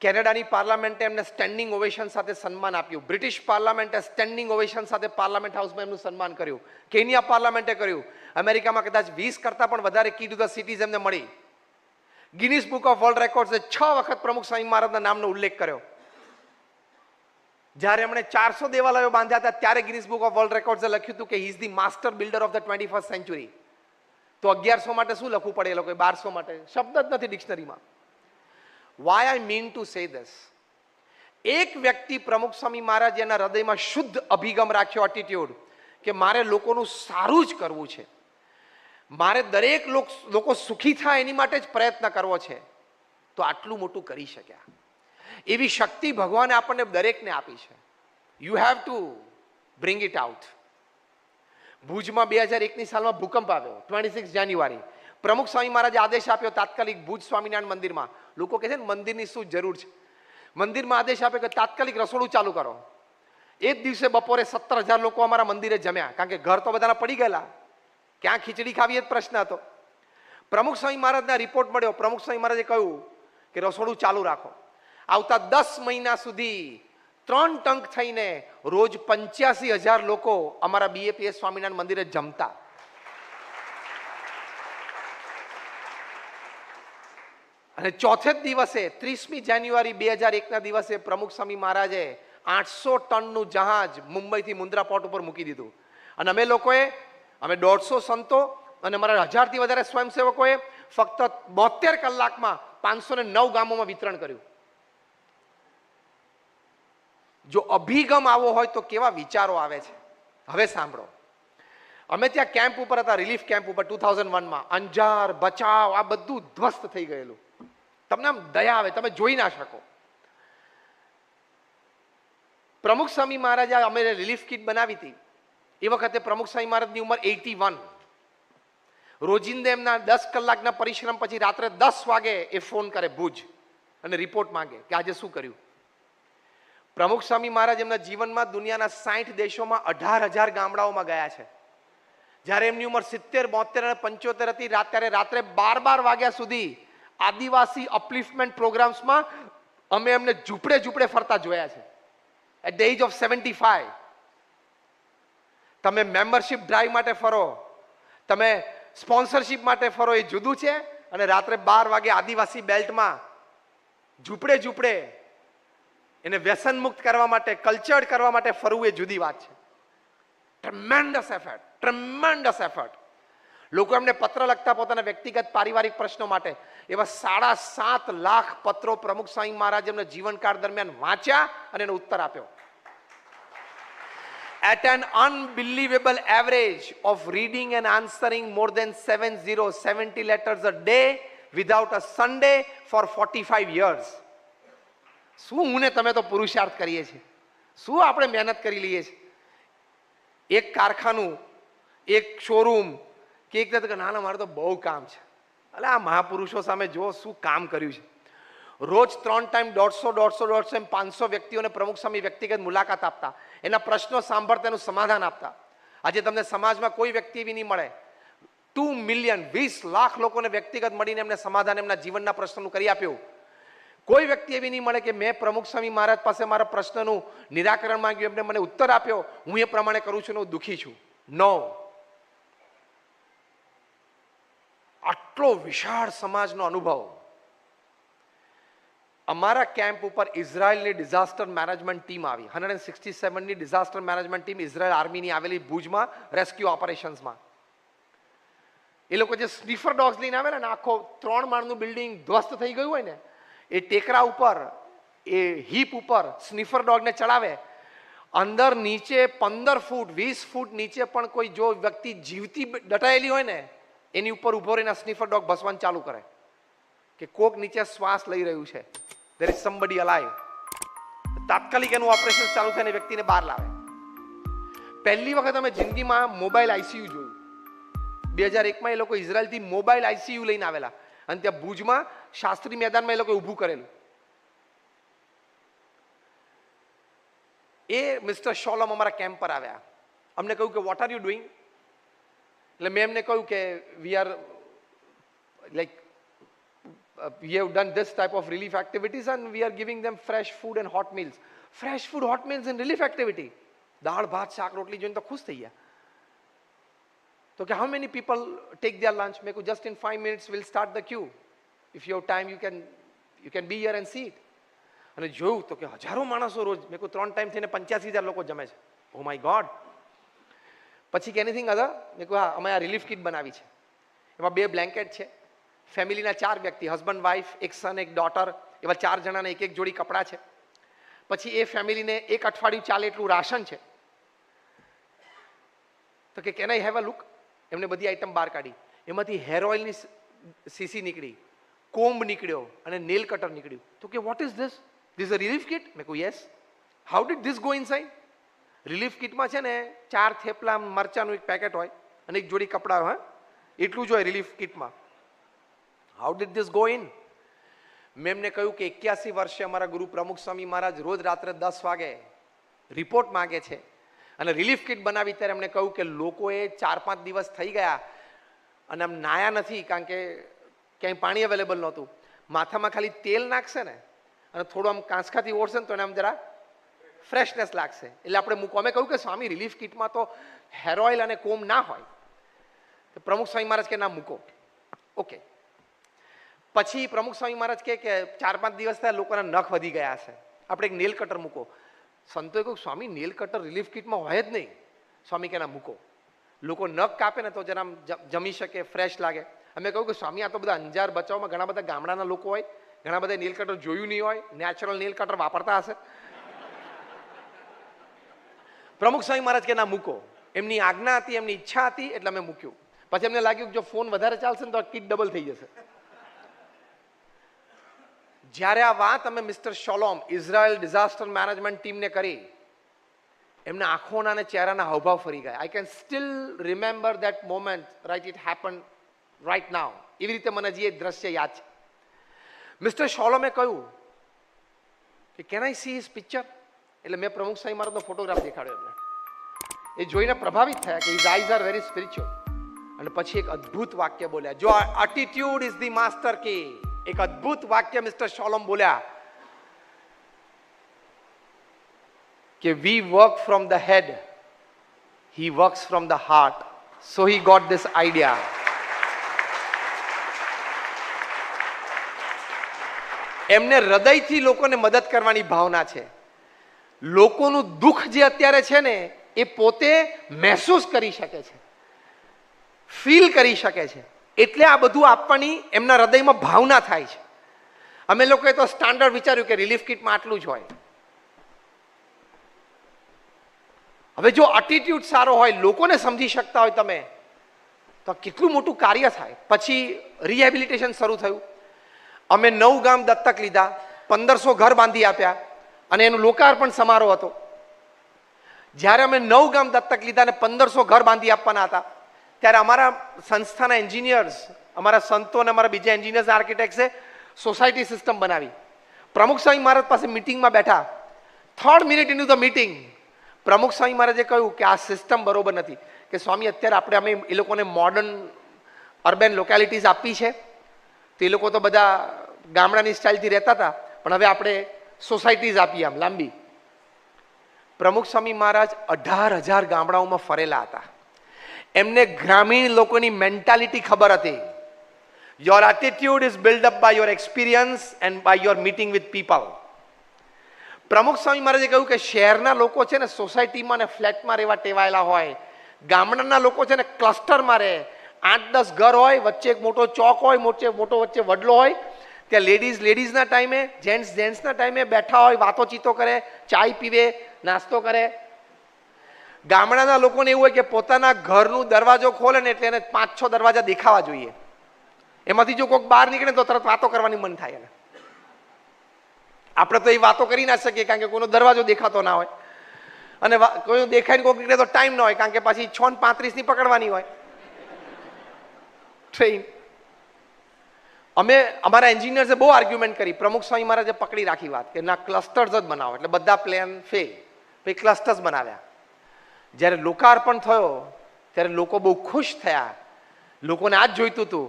કેનેડાની પાર્લામેન્ટે એમને standing ovation સાથે સન્માન આપ્યું. બ્રિટિશ પાર્લામેન્ટે સ્ટેન્ડિંગ ઓવેશન સાથે પાર્લામેન્ટ હાઉસમાં એમનું સન્માન કર્યું. કેન્યા પાર્લામેન્ટે કર્યું. અમેરિકામાં કદાચ 20 કરતાં પણ વધારે કી ટુ ધ સિટીઝ એમને મળી. ગિનિસ બુક ઓફ વર્લ્ડ રેકોર્ડ્સે 6 વખત પ્રમુખ સ્વામી મહારાજના નામનો ઉલ્લેખ કર્યો. જ્યારે એમણે 400 દેવાલયો બાંધ્યા હતા ત્યારે ગિનિસ બુક ઓફ વર્લ્ડ રેકોર્ડ્સે લખ્યું હતું કે he is the master builder of the 21st century. તો 1100 માટે શું લખવું પડે એ લોકોએ? 1200 માટે શબ્દ જ નથી ડિક્શનરીમાં. Why I mean to say this, એક વ્યક્તિ પ્રમુખ સ્વામી મહારાજ એના હૃદયમાં શુદ્ધ અભિગમ રાખ્યો, એટીટ્યુડ કે મારે લોકોનું સારું જ કરવું છે, મારે દરેક લોકો સુખી થાય એની માટે જ પ્રયત્ન કરવો છે, તો આટલું મોટું કરી શક્યા. એવી શક્તિ ભગવાને આપણને દરેકને આપી છે. You have to bring it out. ભુજમાં 2001ની સાલમાં ભૂકંપ આવ્યો, 26 જાન્યુઆરી. પ્રમુખ સ્વામી મહારાજે આદેશ આપ્યો તાત્કાલિક ભુજ સ્વામિનારાયણ મંદિરમાં. લોકો કહે છે ને મંદિરની શું જરૂર છે, મંદિરમાં આદેશ આપ્યો કે તાત્કાલિક રસોડું ચાલુ કરો. એ જ દિવસે બપોરે 17,000 લોકો અમારા મંદિરે જમ્યા, કારણ કે ઘર તો બધાના પડી ગયેલા, ક્યાં ખીચડી ખાવી એ જ પ્રશ્ન હતો. પ્રમુખ સ્વામી મહારાજના રિપોર્ટ મળ્યો. પ્રમુખ સ્વામી મહારાજે કહ્યું કે રસોડું ચાલુ રાખો. આવતા 10 મહિના સુધી 3 ટંક થઈને રોજ 85,000 લોકો અમારા BAPS સ્વામિનારાયણ મંદિરે જમતા. અને ચોથે જ દિવસે 30મી જાન્યુઆરી 2001ના દિવસે પ્રમુખ સ્વામી મહારાજે 800 ટનનું જહાજ મુંબઈથી મુન્દ્રા પોર્ટ ઉપર મૂકી દીધું. અને અમે 150 સંતો અને અમારા 1000થી વધારે સ્વયંસેવકોએ ફક્ત 72 કલાકમાં 509 ગામોમાં વિતરણ કર્યું. જો અભિગમ આવો હોય તો કેવા વિચારો આવે છે. હવે સાંભળો, અમે ત્યાં કેમ્પ ઉપર હતા, રિલીફ કેમ્પ ઉપર 2001માં. અંજાર, બચાવ, આ બધું ધ્વસ્ત થઈ ગયેલું. તમને આમ દયા આવે, તમે જોઈ ના શકો. પ્રમુખ સ્વામી મહારાજે અમે રિલીફ કિટ બનાવી હતી. એ વખતે પ્રમુખ સ્વામી મહારાજની ઉંમર 81. રોજિંદે એમના 10 કલાકના પરિશ્રમ પછી રાત્રે 10 વાગે એ ફોન કરે ભુજ અને રિપોર્ટ માંગે કે આજે શું કર્યું. પ્રમુખ સ્વામી મહારાજ એમના જીવનમાં દુનિયાના 60 દેશોમાં 18,000 ગામડાઓમાં ગયા છે. જ્યારે એમની ઉંમર 70, 72 અને 75 હતી ત્યારે રાત્રે 12 વાગ્યા સુધી આદિવાસી અપલિફ્ટમેન્ટ પ્રોગ્રામ્સમાં અમે એમને ઝૂંપડે ફરતા જોયા છે. At the age of 75. તમે મેમ્બરશિપ ડ્રાઈવ માટે ફરો, તમે સ્પોન્સરશિપ માટે ફરો, એ જુદું છે. અને રાત્રે 12 વાગે આદિવાસી બેલ્ટમાં ઝૂંપડે એને વ્યસન મુક્ત કરવા માટે, કલ્ચર્ડ કરવા માટે ફરવું એ જુદી વાત છે. Tremendous effort. લોકો એમને પત્ર લખતા પોતાના વ્યક્તિગત પારિવારિક પ્રશ્નો માટે. એવા 7.5 લાખ પત્રો પ્રમુખ સ્વામી મહારાજ એમના જીવનકાળ દરમિયાન વાંચ્યા અને એનો ઉત્તર આપ્યો. At an unbelievable average of reading and answering more than 70 letters a day without a Sunday for 45 years. શું હું ને તમે તો પુરુષાર્થ કરીએ છીએ, શું આપણે મહેનત કરી લઈએ છીએ. એક કારખાનું, એક શોરૂમ કે એક ના મારે તો બહુ કામ છે. એટલે આ મહાપુરુષો સામે જો શું કામ કર્યું છે. રોજ 3 ટાઈમ 150 એમ 500 વ્યક્તિઓને પ્રમુખ સ્વામી વ્યક્તિગત મુલાકાત આપતા, એના પ્રશ્નો સાંભળતા, એનું સમાધાન આપતા. આજે તમને સમાજમાં કોઈ વ્યક્તિ એવી નહીં મળે. 2 મિલિયન 20 લાખ લોકોને વ્યક્તિગત મળીને એમને સમાધાન એમના જીવનના પ્રશ્નનું કરી આપ્યું. કોઈ વ્યક્તિ એવી નહીં મળે કે મેં પ્રમુખ સ્વામી મહારાજ પાસે મારા પ્રશ્નનું નિરાકરણ માંગ્યું, એમને મને ઉત્તર આપ્યો, હું એ પ્રમાણે કરું છું ને હું દુઃખી છું. નો. આટલો વિશાળ સમાજનો અનુભવ. અમારા કેમ્પ ઉપર ઇઝરાયલની ડિઝાસ્ટર મેનેજમેન્ટ ટીમ આવી. 167ની ડિઝાસ્ટર મેનેજમેન્ટ ટીમ ઇઝરાયલ આર્મીની આવેલી ભુજમાં રેસ્ક્યુ ઓપરેશન્સમાં. એ લોકો જે સ્નીફર ડોગ્સ લઈને આવે ને, આખો 3 માળનું બિલ્ડિંગ ધ્વસ્ત થઈ ગયું હોય ને, એ ટેકરા ઉપર, એ હીપ ઉપર સ્નીફર ડોગને ચડાવે. અંદર નીચે 15 ફૂટ 20 ફૂટ નીચે પણ કોઈ જો વ્યક્તિ જીવતી દટાયેલી હોય ને, એની ઉપર ઉભો રહીને સ્નીફર ડોગ ભસવાનું ચાલુ કરે કે કોક નીચે શ્વાસ લઈ રહ્યું છે, there is somebody alive. તાત્કાલિક એનું ઓપરેશન ચાલુ થઈને વ્યક્તિને બહાર લાવે. પહેલી વખત અમે જિંદગીમાં મોબાઈલ ICU જોયું. 2001માં એ લોકો ઇઝરાયલથી મોબાઈલ ICU લઈને આવેલા અને ત્યાં ભુજમાં શાસ્ત્રી મેદાનમાં એ લોકો ઊભું કરેલું. એ મિસ્ટર શોલમ અમારા કેમ્પ પર આવ્યા. અમને કહ્યું કે વોટ આર યુ ડુઈંગ. એટલે મેં એમને કહ્યું કે we are like we have done this type of relief activities and we are giving them fresh food and hot meals. Fresh food, hot meals in relief activity. દાળ ભાત શાક રોટલી જોઈને તો ખુશ થઈ ગયા. તો કે how many people take their lunch? મેં કહ્યું just in 5 minutes we'll start the queue. If you have time you can be here and see it. અને જોયું તો કે હજારો માણસો રોજ. મેં કહ્યું 3 ટાઈમ થઈને 85,000 લોકો જમે છે. Oh my God. પછી કે એનીથિંગ અધર? મેં કહ્યું હા, અમે આ રિલીફ કિટ બનાવી છે. એમાં 2 બ્લેન્કેટ છે. ફેમિલીના 4 વ્યક્તિ, હસબન્ડ વાઈફ, એક સન એક ડોટર, એવા 4 જણાને એક જોડી કપડાં છે. પછી એ ફેમિલીને 1 અઠવાડિયું ચાલે એટલું રાશન છે. તો કે can I have a look? એમને બધી આઈટમ બહાર કાઢી. એમાંથી હેર ઓઇલની સીસી નીકળી, કોમ્બ નીકળ્યો અને નેલ કટર નીકળ્યું. તો કે what is this? This a relief kit? મેં કહ્યું yes. How did this go inside? Relief કિટમાં છે ને 4 થેપલા મરચાનું એક પેકેટ હોય અને એક જોડી કપડાં હોય, એટલું જ હોય રિલીફ કિટમાં. How did this go in? મેં એમને કહ્યું કે 81 વર્ષે અમારા ગુરુ પ્રમુખ સ્વામી મહારાજ રોજ રાત્રે 10 વાગે રિપોર્ટ માગે છે અને રિલીફ કિટ બનાવી. ત્યારે એમને કહ્યું કે લોકોએ 4-5 દિવસ થઈ ગયા અને આમ નાયા નથી કારણ કે ક્યાંય પાણી અવેલેબલ નહોતું. માથામાં ખાલી તેલ નાખશે ને અને થોડું આમ કાંસકાથી ઓળશે ને તો એને આમ જરા ફ્રેશનેસ લાગશે. એટલે આપણે મૂકો. અમે કહ્યું કે સ્વામી રિલીફ કિટમાં તો હેર ઓઇલ અને કોમ ના હોય. તો પ્રમુખ સ્વામી મહારાજ કે ના મૂકો. ઓકે. પછી પ્રમુખ સ્વામી મહારાજ કે 4-5 દિવસ થયા લોકોના નખ વધી ગયા છે, આપણે એક નેલ કટર મૂકો. સંતોએ કહ્યું સ્વામી નેલ કટર રિલીફ કિટમાં હોય જ નહીં. સ્વામી કે ના મૂકો. લોકો નખ કાપે ને તો જરા જમી શકે, ફ્રેશ લાગે. અમે કહ્યું કે સ્વામી આ તો બધા અંજાર બચાવમાં ઘણા બધા ગામડાના લોકો હોય, ઘણા બધા નેલ કટર જોયું નહીં હોય, નેચરલ નેલ કટર વાપરતા હશે. પ્રમુખ સ્વામી મહારાજ કે ના મૂકો. એમની આજ્ઞા હતી, એમની ઈચ્છા હતી એટલે અમે મૂક્યું. પછી એમને લાગ્યું કે જો ફોન વધારે ચાલશે ને તો કિટ ડબલ થઈ જશે. જ્યારે આ વાત અમે મિસ્ટર શોલોમ ઇઝરાયલ ડિઝાસ્ટર મેનેજમેન્ટ ટીમને કરી, એમના આંખોના અને ચહેરાના હાવભાવ ફરી ગયા. I can steel remember that moment, right? It happen right now. એવી રીતે મને હજી એ દ્રશ્ય યાદ છે. મિસ્ટર શોલોમે કહ્યું કે can I see his picture? એટલે મેં પ્રમુખ સ્વામી મહારાજનો ફોટોગ્રાફ દેખાડ્યો એમને. એ જોઈને પ્રભાવિત થયા કે his eyes are very spiritual. અને પછી એક અદ્ભુત વાક્ય બોલ્યા, જો attitude is the master key. એક અદ્ભુત વાક્ય મિસ્ટર શોલોમ બોલ્યા કે we work from the head, he works from the heart, so he got this idea. એમને હૃદયથી લોકોને મદદ કરવાની ભાવના છે. લોકોનું દુઃખ જે અત્યારે છે ને એ પોતે મહેસૂસ કરી શકે છે, ફીલ કરી શકે છે. એટલે આ બધું આપવાની એમના હૃદયમાં ભાવના થાય છે. અમે લોકોએ તો સ્ટાન્ડર્ડ વિચાર્યું કે રિલીફ કિટમાં આટલું જ હોય. હવે જો એટીટ્યુડ સારો હોય, લોકોને સમજી શકતા હોય તમે, તો કેટલું મોટું કાર્ય થાય. પછી રિહેબિલિટેશન શરૂ થયું. અમે 9 ગામ દત્તક લીધા, 1500 ઘર બાંધી આપ્યા અને એનું લોકાર્પણ સમારોહ હતો. જ્યારે અમે 9 ગામ દત્તક લીધા અને 1500 ઘર બાંધી આપવાના હતા, ત્યારે અમારા સંસ્થાના એન્જિનિયર્સ, અમારા સંતો અને અમારા બીજા એન્જિનિયર્સ આર્કિટેક્ટ્સે સોસાયટી સિસ્ટમ બનાવી. પ્રમુખ સ્વામી મહારાજ પાસે મિટિંગમાં બેઠા, 3rd minute into the meeting પ્રમુખ સ્વામી મહારાજે કહ્યું કે આ સિસ્ટમ બરોબર નથી. કે સ્વામી અત્યારે આપણે અમે એ લોકોને મોડર્ન અર્બન લોકેલિટીઝ આપી છે, તો એ લોકો તો બધા ગામડાની સ્ટાઇલથી રહેતા હતા, પણ હવે આપણે સોસાયટીઝ આપીએ આમ લાંબી. પ્રમુખ સ્વામી મહારાજ 18,000 ગામડાઓમાં ફરેલા હતા. એમને ગ્રામીણ લોકોની મેન્ટાલિટી ખબર હતી. Your attitude is build up by your experience and by your meeting with people. Pramukh Swami મહારાજે કહ્યું કે શહેરના લોકો છે ને સોસાયટીમાં ને ફ્લેટમાં રહેવા ટેવાયેલા હોય, ગામડાના લોકો છે ને ક્લસ્ટરમાં રહે. 8-10 ઘર હોય, વચ્ચે એક મોટો ચોક હોય, મોટો વચ્ચે વડલો હોય, ત્યાં લેડીઝના ટાઈમે, જેન્ટ્સના ટાઈમે બેઠા હોય, વાતોચીતો કરે, ચાય પીવે, નાસ્તો કરે. ગામડાના લોકોને એવું હોય કે પોતાના ઘરનું દરવાજો ખોલે ને એટલે એને 5-6 દરવાજા દેખાવા જોઈએ. એમાંથી જો કોઈક બહાર નીકળે તો તરત વાતો કરવાની મન થાય એને. આપણે તો એ વાતો કરી ના શકીએ કારણ કે કોઈનો દરવાજો દેખાતો ના હોય, અને કોઈ દેખાઈને કોઈક નીકળે તો ટાઈમ ના હોય કારણ કે પાછી 6:35 પકડવાની હોય ટ્રેન. અમારા એન્જિનિયર્સે બહુ આર્ગ્યુમેન્ટ કરી. પ્રમુખ સ્વામી મહારાજે પકડી રાખી વાત કે ના, ક્લસ્ટર્સ જ બનાવો. એટલે બધા પ્લેન ફેલ, પછી ક્લસ્ટર્સ બનાવ્યા. જ્યારે લોકાર્પણ થયો ત્યારે લોકો બહુ ખુશ થયા. લોકોને આ જ જોઈતું હતું.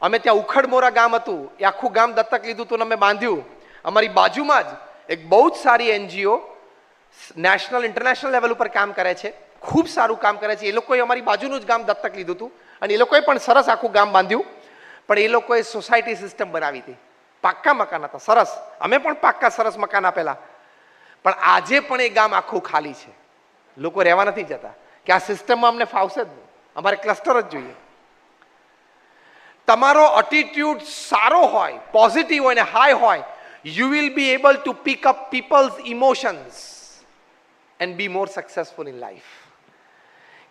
અમે ત્યાં ઉખડમોરા ગામ હતું, એ આખું ગામ દત્તક લીધું હતું ને અમે બાંધ્યું. અમારી બાજુમાં જ એક બહુ જ સારી એનજીઓ નેશનલ ઇન્ટરનેશનલ લેવલ ઉપર કામ કરે છે, ખૂબ સારું કામ કરે છે. એ લોકોએ અમારી બાજુનું જ ગામ દત્તક લીધું હતું અને એ લોકોએ પણ સરસ આખું ગામ બાંધ્યું. પણ એ લોકોએ સોસાયટી સિસ્ટમ બનાવી હતી, પાક્કા મકાન હતા સરસ, અમે પણ પાક્કા સરસ મકાન આપેલા. પણ આજે પણ એ ગામ આખું ખાલી છે, લોકો રહેવા નથી જતા કે આ સિસ્ટમમાં અમને ફાવશે જ નહીં, અમારે ક્લસ્ટર જ જોઈએ. તમારો એટીટ્યુડ સારો હોય, પોઝિટિવ હોય ને હાઈ હોય, you will be able to pick up people's emotions and be more successful in life.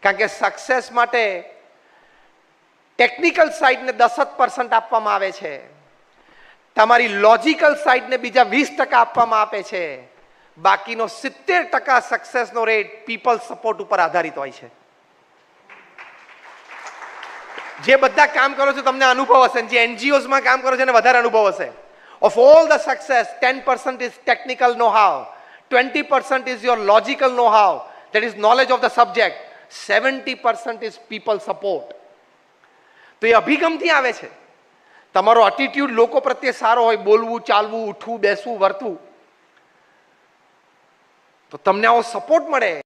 કારણ કે સક્સેસ માટે ટેકનિકલ સાઈડને 10% આપવામાં આવે છે, તમારી લોજિકલ સાઈડને બીજા 20% આપવામાં આવે છે, બાકીનો 70% સક્સેસનો રેટ પીપલ સપોર્ટ ઉપર આધારિત હોય છે. જે બધા કામ કરો છો તમને અનુભવ હશે, જે એનજીઓઝમાં કામ કરો છો એને વધારે અનુભવ હશે. Of all the success, 10% is technical know-how, 20% is your logical know-how, that is knowledge of the subject, 70% is people support. તો એ અભિગમથી આવે છે. તમારો એટીટ્યુડ લોકો પ્રત્યે સારો હોય, બોલવું, ચાલવું, ઉઠવું, બેસવું, વર્તવું, તો તમને આવો સપોર્ટ મળે.